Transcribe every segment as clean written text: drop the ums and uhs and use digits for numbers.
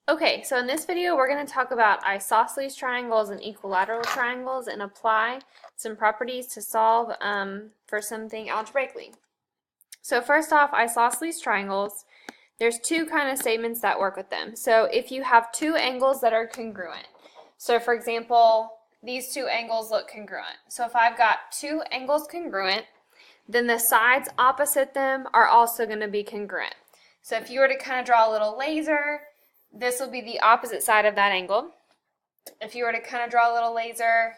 Okay, so in this video we're going to talk about isosceles triangles and equilateral triangles and apply some properties to solve for something algebraically. So first off, isosceles triangles, there's two kind of statements that work with them. So if you have two angles that are congruent, so for example, these two angles look congruent. So if I've got two angles congruent, then the sides opposite them are also going to be congruent. So if you were to kind of draw a little laser, this will be the opposite side of that angle. If you were to kind of draw a little laser,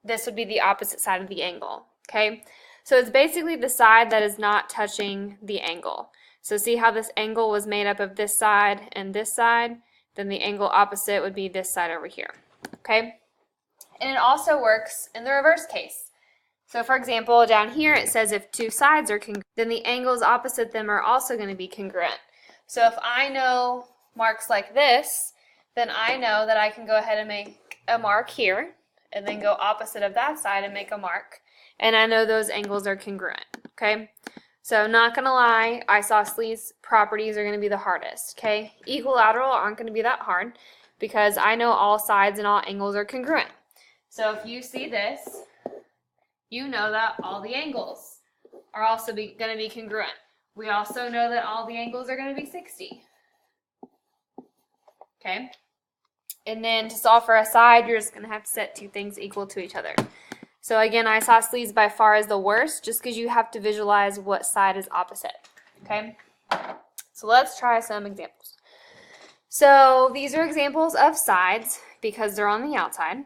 this would be the opposite side of the angle, okay? So it's basically the side that is not touching the angle. So see how this angle was made up of this side and this side? Then the angle opposite would be this side over here, okay? And it also works in the reverse case. So for example, down here it says if two sides are congruent, then the angles opposite them are also going to be congruent. So if I know marks like this, then I know that I can go ahead and make a mark here and then go opposite of that side and make a mark. And I know those angles are congruent, okay? So not going to lie, isosceles properties are going to be the hardest, okay? Equilateral aren't going to be that hard because I know all sides and all angles are congruent. So if you see this, you know that all the angles are also going to be congruent. We also know that all the angles are going to be 60. Okay? And then to solve for a side, you're just going to have to set two things equal to each other. So again, isosceles by far is the worst just because you have to visualize what side is opposite. Okay? So let's try some examples. So these are examples of sides because they're on the outside.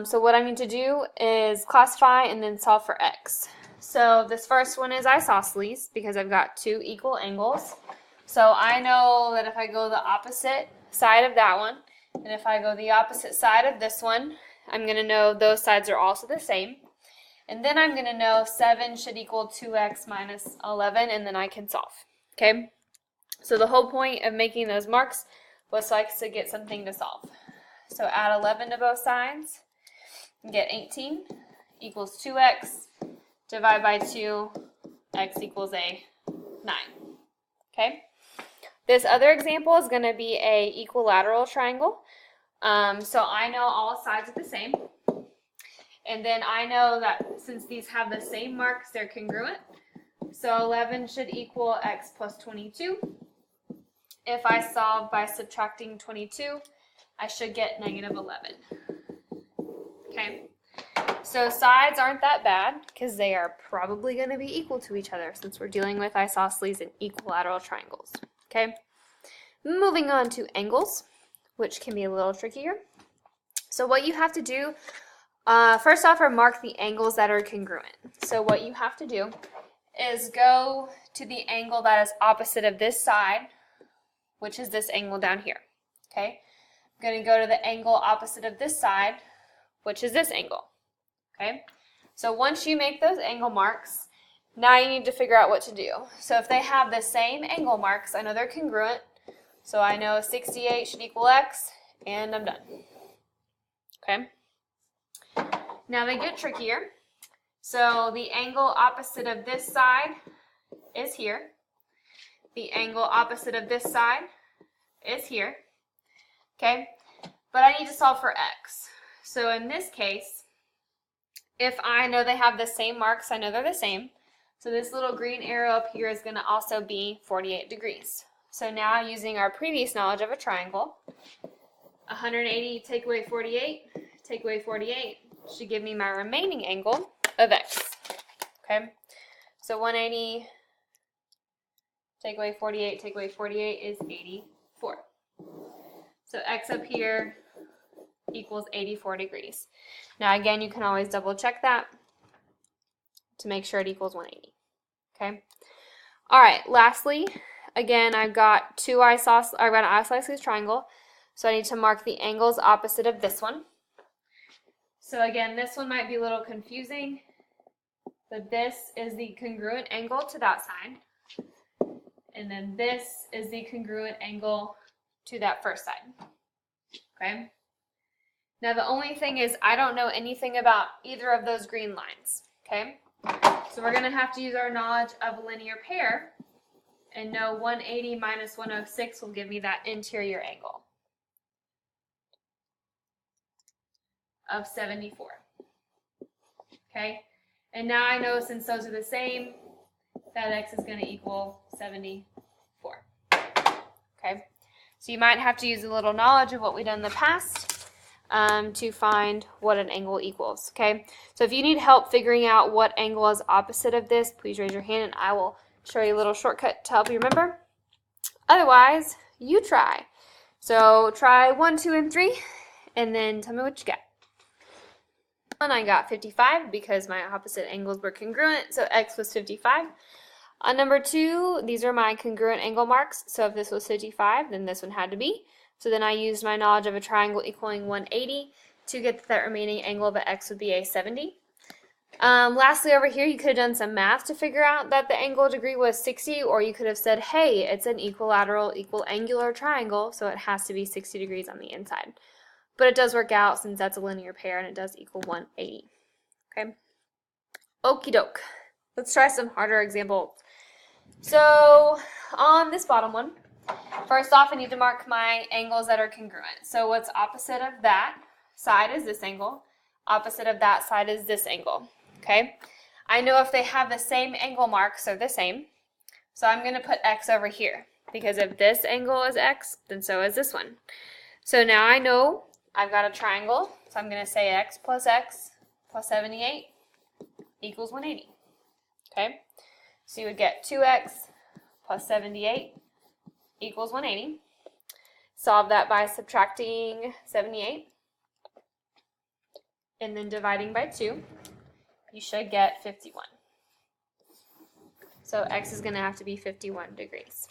So what I need to do is classify and then solve for x. So this first one is isosceles because I've got two equal angles. So I know that if I go the opposite side of that one, and if I go the opposite side of this one, I'm going to know those sides are also the same. And then I'm going to know 7 should equal 2x minus 11, and then I can solve. Okay? So the whole point of making those marks was so I could get something to solve. So add 11 to both sides, and get 18 equals 2x, divide by 2, x equals a 9. Okay? This other example is going to be a equilateral triangle. So I know all sides are the same. And then I know that since these have the same marks, they're congruent. So 11 should equal x plus 22. If I solve by subtracting 22, I should get negative 11. Okay? So sides aren't that bad because they are probably going to be equal to each other since we're dealing with isosceles and equilateral triangles. Okay? Moving on to angles, which can be a little trickier. So what you have to do, first off, are mark the angles that are congruent. So what you have to do is go to the angle that is opposite of this side, which is this angle down here. Okay? I'm going to go to the angle opposite of this side, which is this angle. Okay? So once you make those angle marks, now you need to figure out what to do. So if they have the same angle marks, I know they're congruent. So I know 68 should equal x, and I'm done. Okay? Now they get trickier. So the angle opposite of this side is here. The angle opposite of this side is here. Okay? But I need to solve for x. So in this case, if I know they have the same marks, I know they're the same. So this little green arrow up here is going to also be 48 degrees. So now using our previous knowledge of a triangle, 180 take away 48 should give me my remaining angle of x. Okay? So 180 take away 48 is 84. So x up here equals 84 degrees. Now again, you can always double check that to make sure it equals 180. Okay? All right, lastly, again, I've got an isosceles triangle, so I need to mark the angles opposite of this one. So again, this one might be a little confusing, but this is the congruent angle to that side, and then this is the congruent angle to that first side. Okay? Now the only thing is I don't know anything about either of those green lines. Okay? So we're going to have to use our knowledge of a linear pair and know 180 minus 106 will give me that interior angle. of 74. Okay, and now I know since those are the same, that x is going to equal 74. Okay, so you might have to use a little knowledge of what we've done in the past to find what an angle equals. Okay, so if you need help figuring out what angle is opposite of this, please raise your hand and I will show you a little shortcut to help you remember. Otherwise, you try. So try 1, 2, and 3, and then tell me what you got. And I got 55 because my opposite angles were congruent, so x was 55. On number 2, these are my congruent angle marks, so if this was 55, then this one had to be. So then I used my knowledge of a triangle equaling 180 to get that remaining angle of x would be a 70. Lastly, over here, you could have done some math to figure out that the angle degree was 60, or you could have said, hey, it's an equilateral, equal angular triangle, so it has to be 60 degrees on the inside. But it does work out since that's a linear pair, and it does equal 180. Okay? Okie doke. Let's try some harder examples. So, on this bottom one, first off, I need to mark my angles that are congruent. So what's opposite of that side is this angle. Opposite of that side is this angle. Okay? I know if they have the same angle marks, they're the same. So I'm going to put x over here. Because if this angle is x, then so is this one. So now I know I've got a triangle. So I'm going to say x plus 78 equals 180. Okay? So you would get 2x plus 78 equals 180. Solve that by subtracting 78 and then dividing by 2. You should get 51. So x is going to have to be 51 degrees.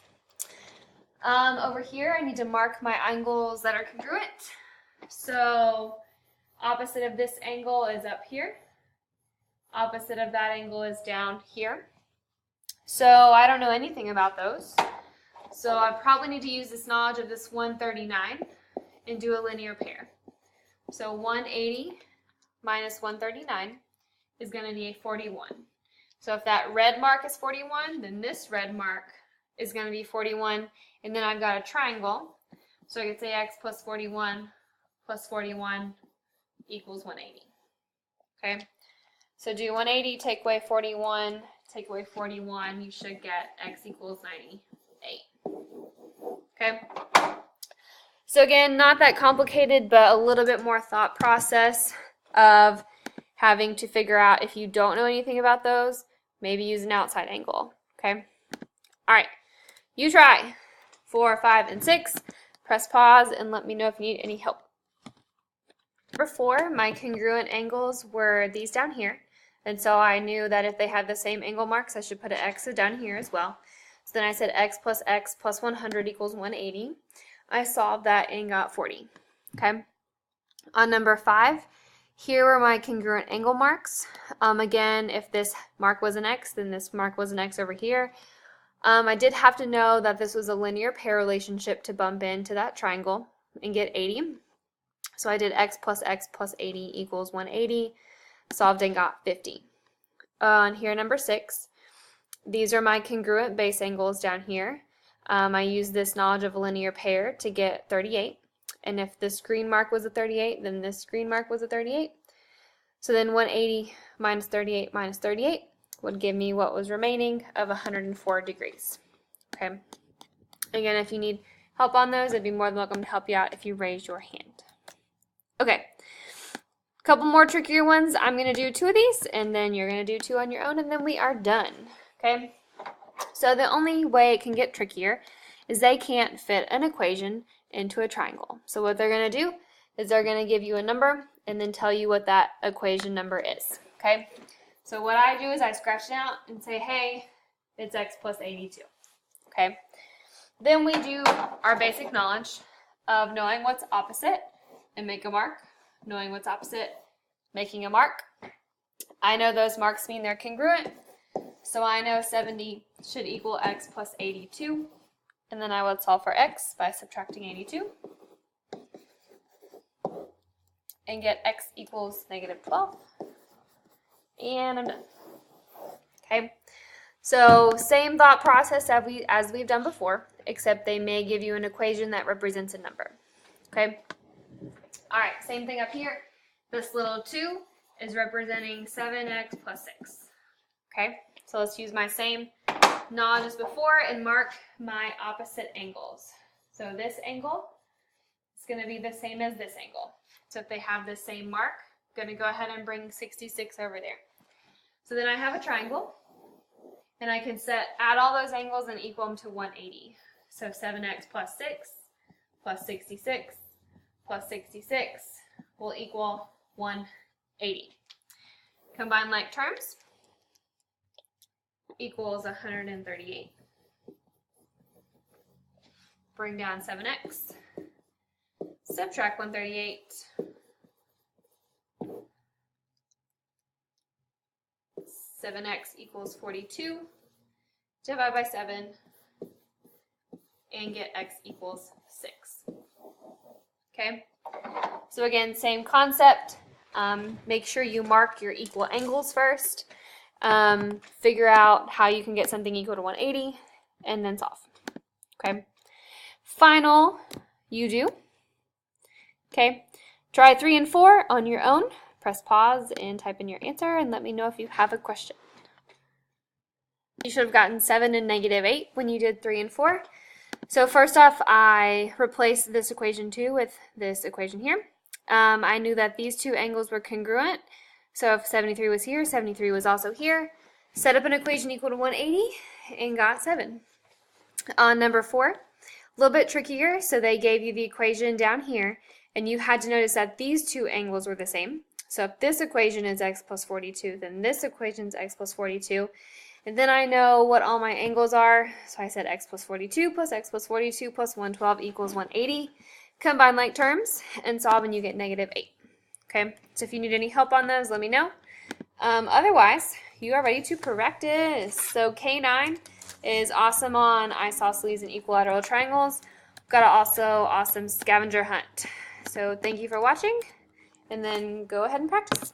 Over here, I need to mark my angles that are congruent. So opposite of this angle is up here. Opposite of that angle is down here. So I don't know anything about those. So I probably need to use this knowledge of this 139 and do a linear pair. So 180 minus 139 is going to be 41. So if that red mark is 41, then this red mark is going to be 41. And then I've got a triangle. So I could say x plus 41 equals 180. Okay? So do 180, take away 41, take away 41, you should get x equals 98. Okay? So again, not that complicated, but a little bit more thought process of having to figure out if you don't know anything about those, maybe use an outside angle. Okay? All right. You try 4, 5, and 6. Press pause and let me know if you need any help. Number 4, my congruent angles were these down here. And so I knew that if they had the same angle marks, I should put an x down here as well. So then I said x plus 100 equals 180. I solved that and got 40. Okay. On number 5, here were my congruent angle marks. Again, if this mark was an x, then this mark was an x over here. I did have to know that this was a linear pair relationship to bump into that triangle and get 80. So I did x plus 80 equals 180. Solved and got 50. On here, number 6, these are my congruent base angles down here. I used this knowledge of a linear pair to get 38. And if this green mark was a 38, then this green mark was a 38. So then 180 minus 38 would give me what was remaining of 104 degrees. Okay. Again, if you need help on those, I'd be more than welcome to help you out if you raise your hand. Okay. Couple more trickier ones. I'm going to do 2 of these, and then you're going to do 2 on your own, and then we are done. Okay? So the only way it can get trickier is they can't fit an equation into a triangle. So what they're going to do is they're going to give you a number and then tell you what that equation number is. Okay? So what I do is I scratch it out and say, hey, it's x plus 82. Okay? Then we do our basic knowledge of knowing what's opposite and make a mark. Knowing what's opposite, making a mark. I know those marks mean they're congruent, so I know 70 should equal x plus 82, and then I would solve for x by subtracting 82, and get x equals negative 12, and I'm done. Okay, so same thought process as we've done before, except they may give you an equation that represents a number. Okay. All right, same thing up here. This little 2 is representing 7x plus 6. Okay, so let's use my same nod as before and mark my opposite angles. So this angle is going to be the same as this angle. So if they have the same mark, I'm going to go ahead and bring 66 over there. So then I have a triangle, and I can add all those angles and equal them to 180. So 7x plus 6 plus 66 plus 66 will equal 180. Combine like terms equals 138. Bring down 7x. Subtract 138. 7x equals 42. Divide by 7 and get x equals 6. Okay, so again, same concept. Make sure you mark your equal angles first. Figure out how you can get something equal to 180 and then solve. Okay, final you do. Okay, try 3 and 4 on your own. Press pause and type in your answer and let me know if you have a question. You should have gotten 7 and -8 when you did 3 and 4. So first off, I replaced this equation 2 with this equation here. I knew that these two angles were congruent. So if 73 was here, 73 was also here. Set up an equation equal to 180 and got 7. On number 4, a little bit trickier. So they gave you the equation down here, and you had to notice that these two angles were the same. So if this equation is x plus 42, then this equation is x plus 42. And then I know what all my angles are. So I said x plus 42 plus x plus 42 plus 112 equals 180. Combine like terms and solve, and you get -8. Okay, so if you need any help on those, let me know. Otherwise, you are ready to practice. So K9 is awesome on isosceles and equilateral triangles. Got an also awesome scavenger hunt. So thank you for watching, and then go ahead and practice.